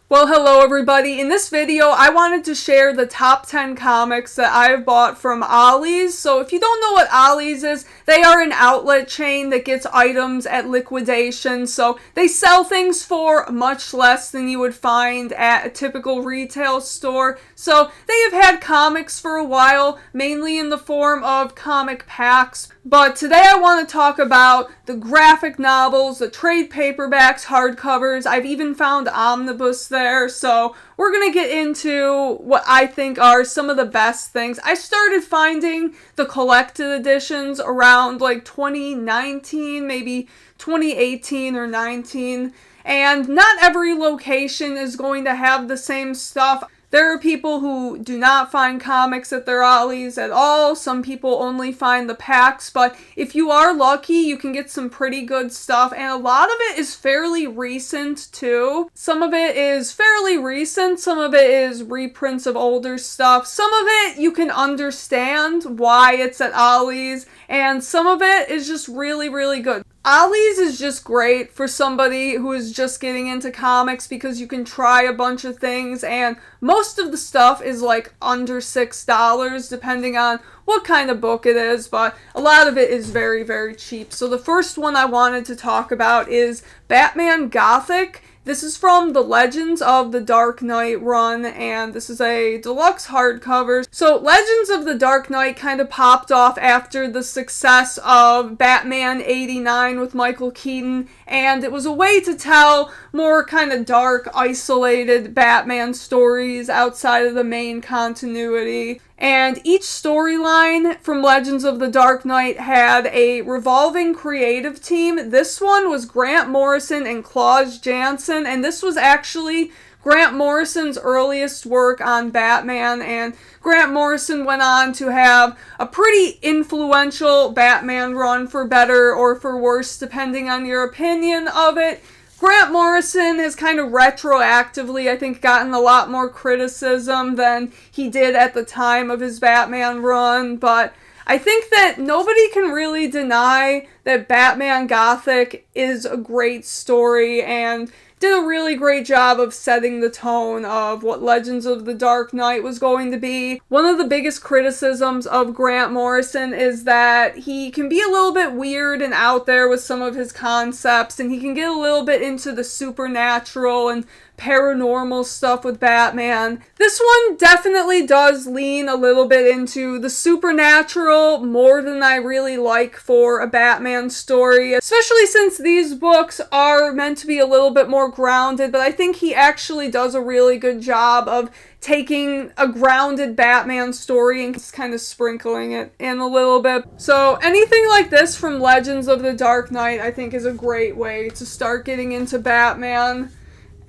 Well, hello everybody. In this video, I wanted to share the top 10 comics that I've bought from Ollie's. So if you don't know what Ollie's is, they are an outlet chain that gets items at liquidation. So they sell things for much less than you would find at a typical retail store. So they have had comics for a while, mainly in the form of comic packs. But today I want to talk about the graphic novels, the trade paperbacks, hardcovers. I've even found omnibus there, so we're going to get into what I think are some of the best things. I started finding the collected editions around like 2019, maybe 2018 or 19, and not every location is going to have the same stuff. There are people who do not find comics at their Ollie's at all. Some people only find the packs, but if you are lucky, you can get some pretty good stuff, and a lot of it is fairly recent too. Some of it is fairly recent, some of it is reprints of older stuff. Some of it you can understand why it's at Ollie's, and some of it is just really, really good. Ollie's is just great for somebody who is just getting into comics because you can try a bunch of things, and most of the stuff is like under $6 depending on what kind of book it is, but a lot of it is very, very cheap. So the first one I wanted to talk about is Batman Gothic. This is from the Legends of the Dark Knight run, and this is a deluxe hardcover. So Legends of the Dark Knight kind of popped off after the success of Batman 89 with Michael Keaton, and it was a way to tell more kind of dark, isolated Batman stories outside of the main continuity. And each storyline from Legends of the Dark Knight had a revolving creative team. This one was Grant Morrison and Klaus Janson, and this was actually Grant Morrison's earliest work on Batman, and Grant Morrison went on to have a pretty influential Batman run, for better or for worse, depending on your opinion of it. Grant Morrison has kind of retroactively, I think, gotten a lot more criticism than he did at the time of his Batman run, but I think that nobody can really deny that Batman Gothic is a great story and did a really great job of setting the tone of what Legends of the Dark Knight was going to be. One of the biggest criticisms of Grant Morrison is that he can be a little bit weird and out there with some of his concepts, and he can get a little bit into the supernatural and paranormal stuff with Batman. This one definitely does lean a little bit into the supernatural more than I really like for a Batman story, especially since these books are meant to be a little bit more grounded, but I think he actually does a really good job of taking a grounded Batman story and just kind of sprinkling it in a little bit. So anything like this from Legends of the Dark Knight I think is a great way to start getting into Batman.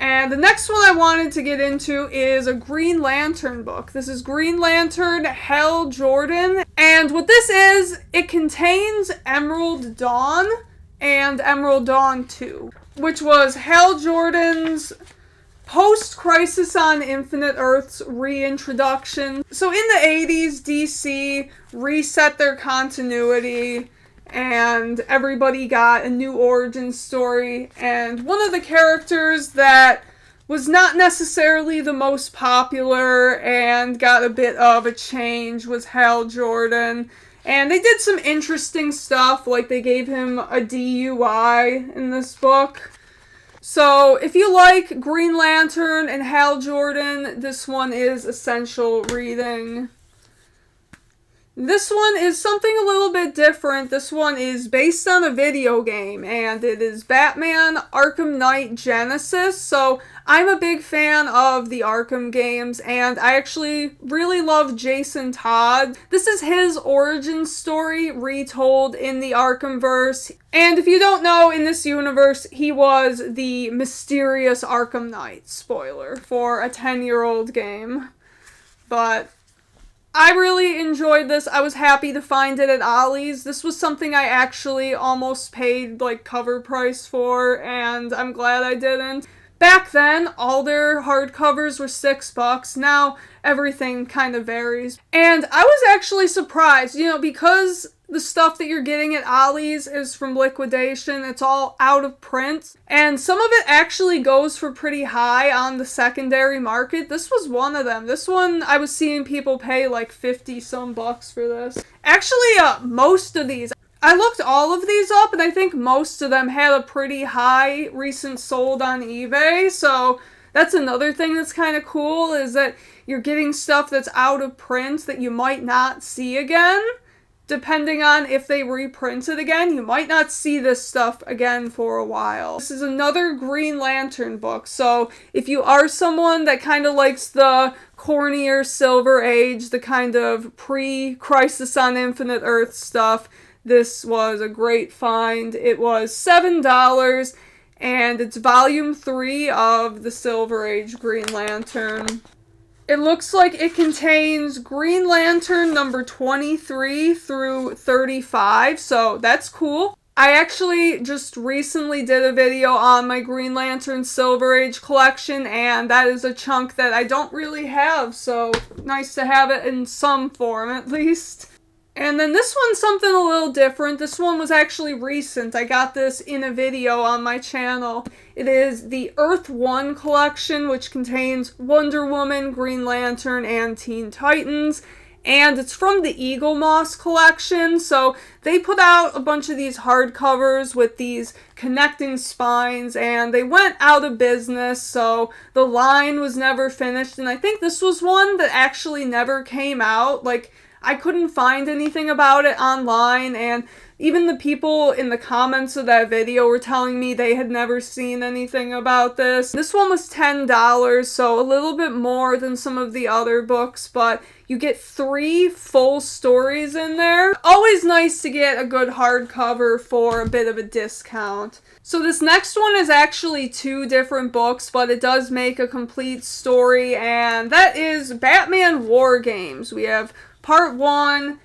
And the next one I wanted to get into is a Green Lantern book. This is Green Lantern Hal Jordan. And what this is, it contains Emerald Dawn and Emerald Dawn 2, which was Hal Jordan's post-Crisis on Infinite Earths reintroduction. So in the 80s, DC reset their continuity, and everybody got a new origin story, and one of the characters that was not necessarily the most popular and got a bit of a change was Hal Jordan. And they did some interesting stuff, like they gave him a DUI in this book. So if you like Green Lantern and Hal Jordan, this one is essential reading. This one is something a little bit different. This one is based on a video game, and it is Batman Arkham Knight Genesis. So I'm a big fan of the Arkham games, and I actually really love Jason Todd. This is his origin story retold in the Arkhamverse. And if you don't know, in this universe, he was the mysterious Arkham Knight. Spoiler for a 10-year-old game. But I really enjoyed this. I was happy to find it at Ollie's. This was something I actually almost paid like cover price for, and I'm glad I didn't. Back then, all their hardcovers were $6. Now, everything kind of varies. And I was actually surprised, because the stuff that you're getting at Ollie's is from liquidation. It's all out of print. And some of it actually goes for pretty high on the secondary market. This was one of them. This one, I was seeing people pay like 50 some bucks for this. Actually, most of these, I looked all of these up and I think most of them had a pretty high recent sold on eBay. So that's another thing that's kind of cool, is that you're getting stuff that's out of print that you might not see again. Depending on if they reprint it again, you might not see this stuff again for a while. This is another Green Lantern book, so if you are someone that kind of likes the cornier Silver Age, the kind of pre-Crisis on Infinite Earth stuff, this was a great find. It was $7, and it's volume 3 of the Silver Age Green Lantern. It looks like it contains Green Lantern number 23 through 35, so that's cool. I actually just recently did a video on my Green Lantern Silver Age collection, and that is a chunk that I don't really have, so nice to have it in some form at least. And then this one's something a little different. This one was actually recent. I got this in a video on my channel. It is the Earth 1 collection, which contains Wonder Woman, Green Lantern, and Teen Titans. And it's from the Eagle Moss collection. So they put out a bunch of these hardcovers with these connecting spines, and they went out of business, so the line was never finished. And I think this was one that actually never came out. Like, I couldn't find anything about it online, and even the people in the comments of that video were telling me they had never seen anything about this. This one was $10, so a little bit more than some of the other books, but you get 3 full stories in there. Always nice to get a good hardcover for a bit of a discount. So this next one is actually 2 different books, but it does make a complete story, and that is Batman War Games. We have Part 1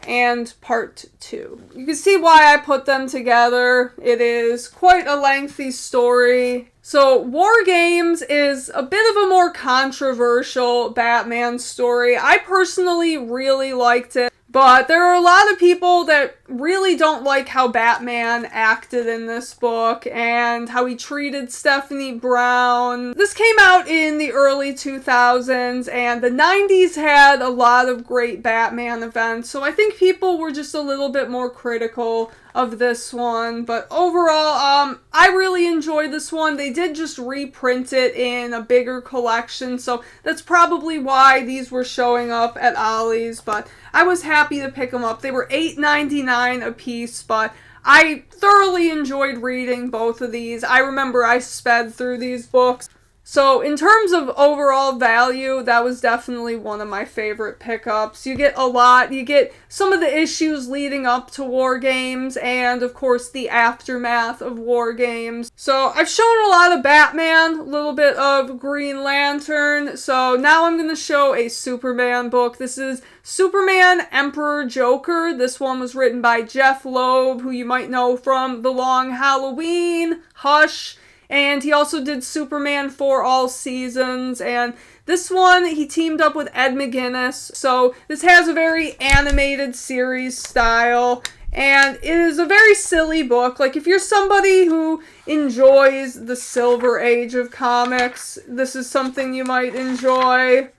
and Part 2. You can see why I put them together. It is quite a lengthy story. So War Games is a bit of a more controversial Batman story. I personally really liked it, but there are a lot of people that really don't like how Batman acted in this book and how he treated Stephanie Brown. This came out in the early 2000s, and the 90s had a lot of great Batman events, so I think people were just a little bit more critical of this one. But overall, I really enjoyed this one. They did just reprint it in a bigger collection, so that's probably why these were showing up at Ollie's, but I was happy to pick them up. They were $8.99 a piece, but I thoroughly enjoyed reading both of these. I remember I sped through these books. So in terms of overall value, that was definitely one of my favorite pickups. You get a lot. You get some of the issues leading up to War Games, and of course the aftermath of War Games. So I've shown a lot of Batman, a little bit of Green Lantern, so now I'm going to show a Superman book. This is Superman Emperor Joker. This one was written by Jeff Loeb, who you might know from The Long Halloween, Hush, and he also did Superman for All Seasons, and this one he teamed up with Ed McGuinness. So this has a very animated series style, and it is a very silly book. Like, if you're somebody who enjoys the Silver Age of comics, this is something you might enjoy.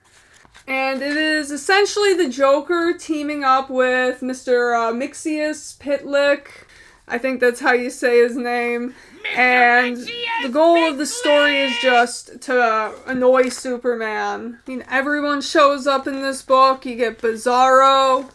And it is essentially the Joker teaming up with Mr. Mixius Pitlick. I think that's how you say his name. And the goal of the story is just to annoy Superman. I mean, everyone shows up in this book. You get Bizarro.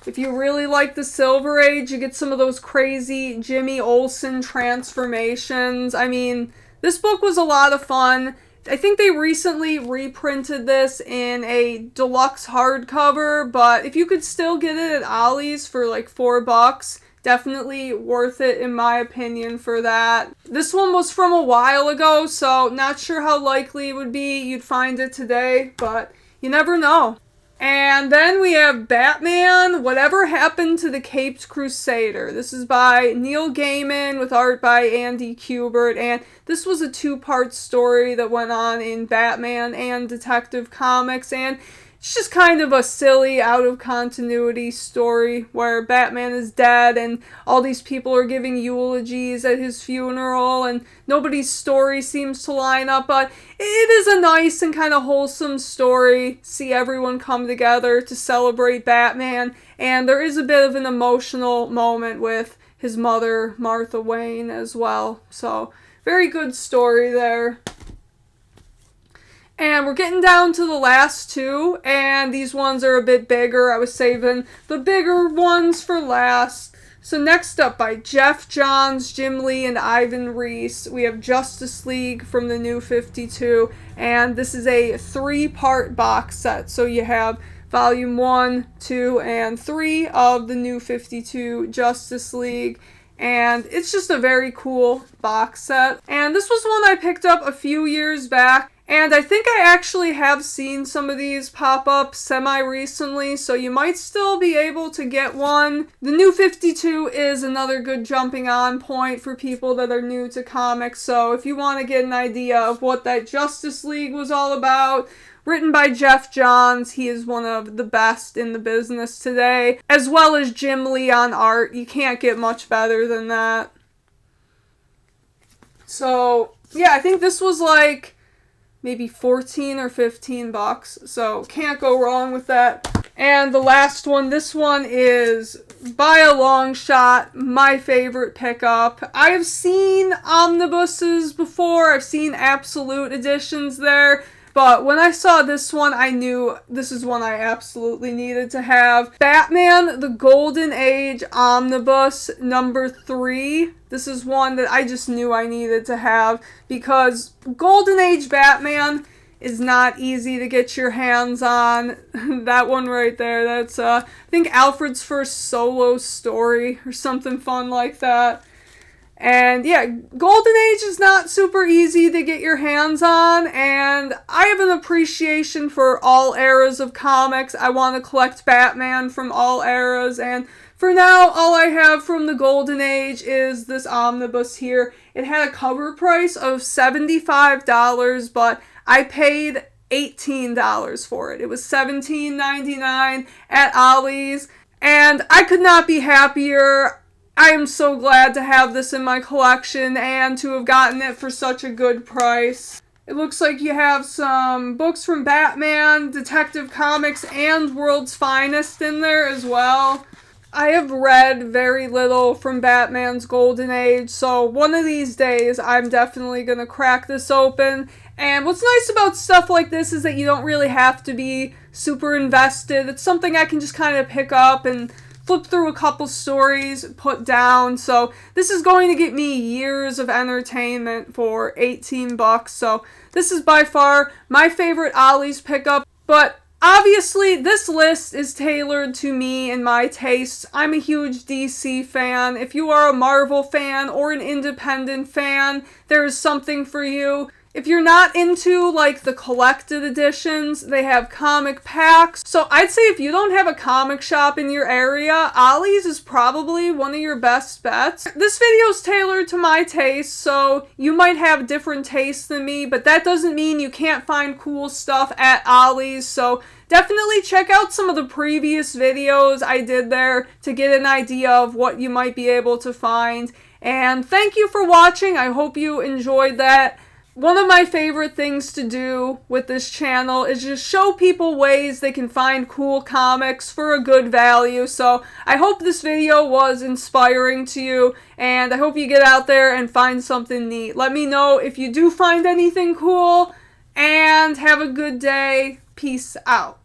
If you really like the Silver Age, you get some of those crazy Jimmy Olsen transformations. I mean, this book was a lot of fun. I think they recently reprinted this in a deluxe hardcover, but if you could still get it at Ollie's for like $4, definitely worth it in my opinion for that. This one was from a while ago, so not sure how likely it would be you'd find it today, but you never know. And then we have Batman, Whatever Happened to the Caped Crusader. This is by Neil Gaiman with art by Andy Kubert, and this was a 2-part story that went on in Batman and Detective Comics, and It's just kind of a silly, out of continuity story where Batman is dead and all these people are giving eulogies at his funeral and nobody's story seems to line up, but it is a nice and kind of wholesome story. See everyone come together to celebrate Batman, and there is a bit of an emotional moment with his mother, Martha Wayne, as well. So, very good story there. And we're getting down to the last two, and these ones are a bit bigger. I was saving the bigger ones for last. So next up, by Jeff Johns, Jim Lee, and Ivan Reis, we have Justice League from the New 52, and this is a 3-part box set. So you have Volume 1, 2, and 3 of the New 52 Justice League. And it's just a very cool box set. And this was one I picked up a few years back. And I think I actually have seen some of these pop up semi-recently, so you might still be able to get one. The New 52 is another good jumping on point for people that are new to comics, so if you want to get an idea of what that Justice League was all about, written by Jeff Johns, he is one of the best in the business today, as well as Jim Lee on art. You can't get much better than that. So, yeah, I think this was like maybe 14 or 15 bucks, so can't go wrong with that. And the last one, this one is by a long shot my favorite pickup. I have seen omnibuses before, I've seen absolute editions there, but when I saw this one, I knew this is one I absolutely needed to have. Batman, the Golden Age Omnibus number 3. This is one that I just knew I needed to have because Golden Age Batman is not easy to get your hands on. That one right there, that's I think Alfred's first solo story or something fun like that. And yeah, Golden Age is not super easy to get your hands on, and I have an appreciation for all eras of comics. I want to collect Batman from all eras, and for now, all I have from the Golden Age is this omnibus here. It had a cover price of $75, but I paid $18 for it. It was $17.99 at Ollie's, and I could not be happier. I am so glad to have this in my collection and to have gotten it for such a good price. It looks like you have some books from Batman, Detective Comics, and World's Finest in there as well. I have read very little from Batman's Golden Age, so one of these days I'm definitely going to crack this open. And what's nice about stuff like this is that you don't really have to be super invested. It's something I can just kind of pick up and flip through a couple stories, put down. So this is going to get me years of entertainment for 18 bucks. So this is by far my favorite Ollie's pickup. But obviously this list is tailored to me and my tastes. I'm a huge DC fan. If you are a Marvel fan or an independent fan, there is something for you. If you're not into, like, the collected editions, they have comic packs. So I'd say if you don't have a comic shop in your area, Ollie's is probably one of your best bets. This video is tailored to my taste, so you might have different tastes than me, but that doesn't mean you can't find cool stuff at Ollie's. So definitely check out some of the previous videos I did there to get an idea of what you might be able to find. And thank you for watching. I hope you enjoyed that. One of my favorite things to do with this channel is just show people ways they can find cool comics for a good value. So I hope this video was inspiring to you, and I hope you get out there and find something neat. Let me know if you do find anything cool, and have a good day. Peace out.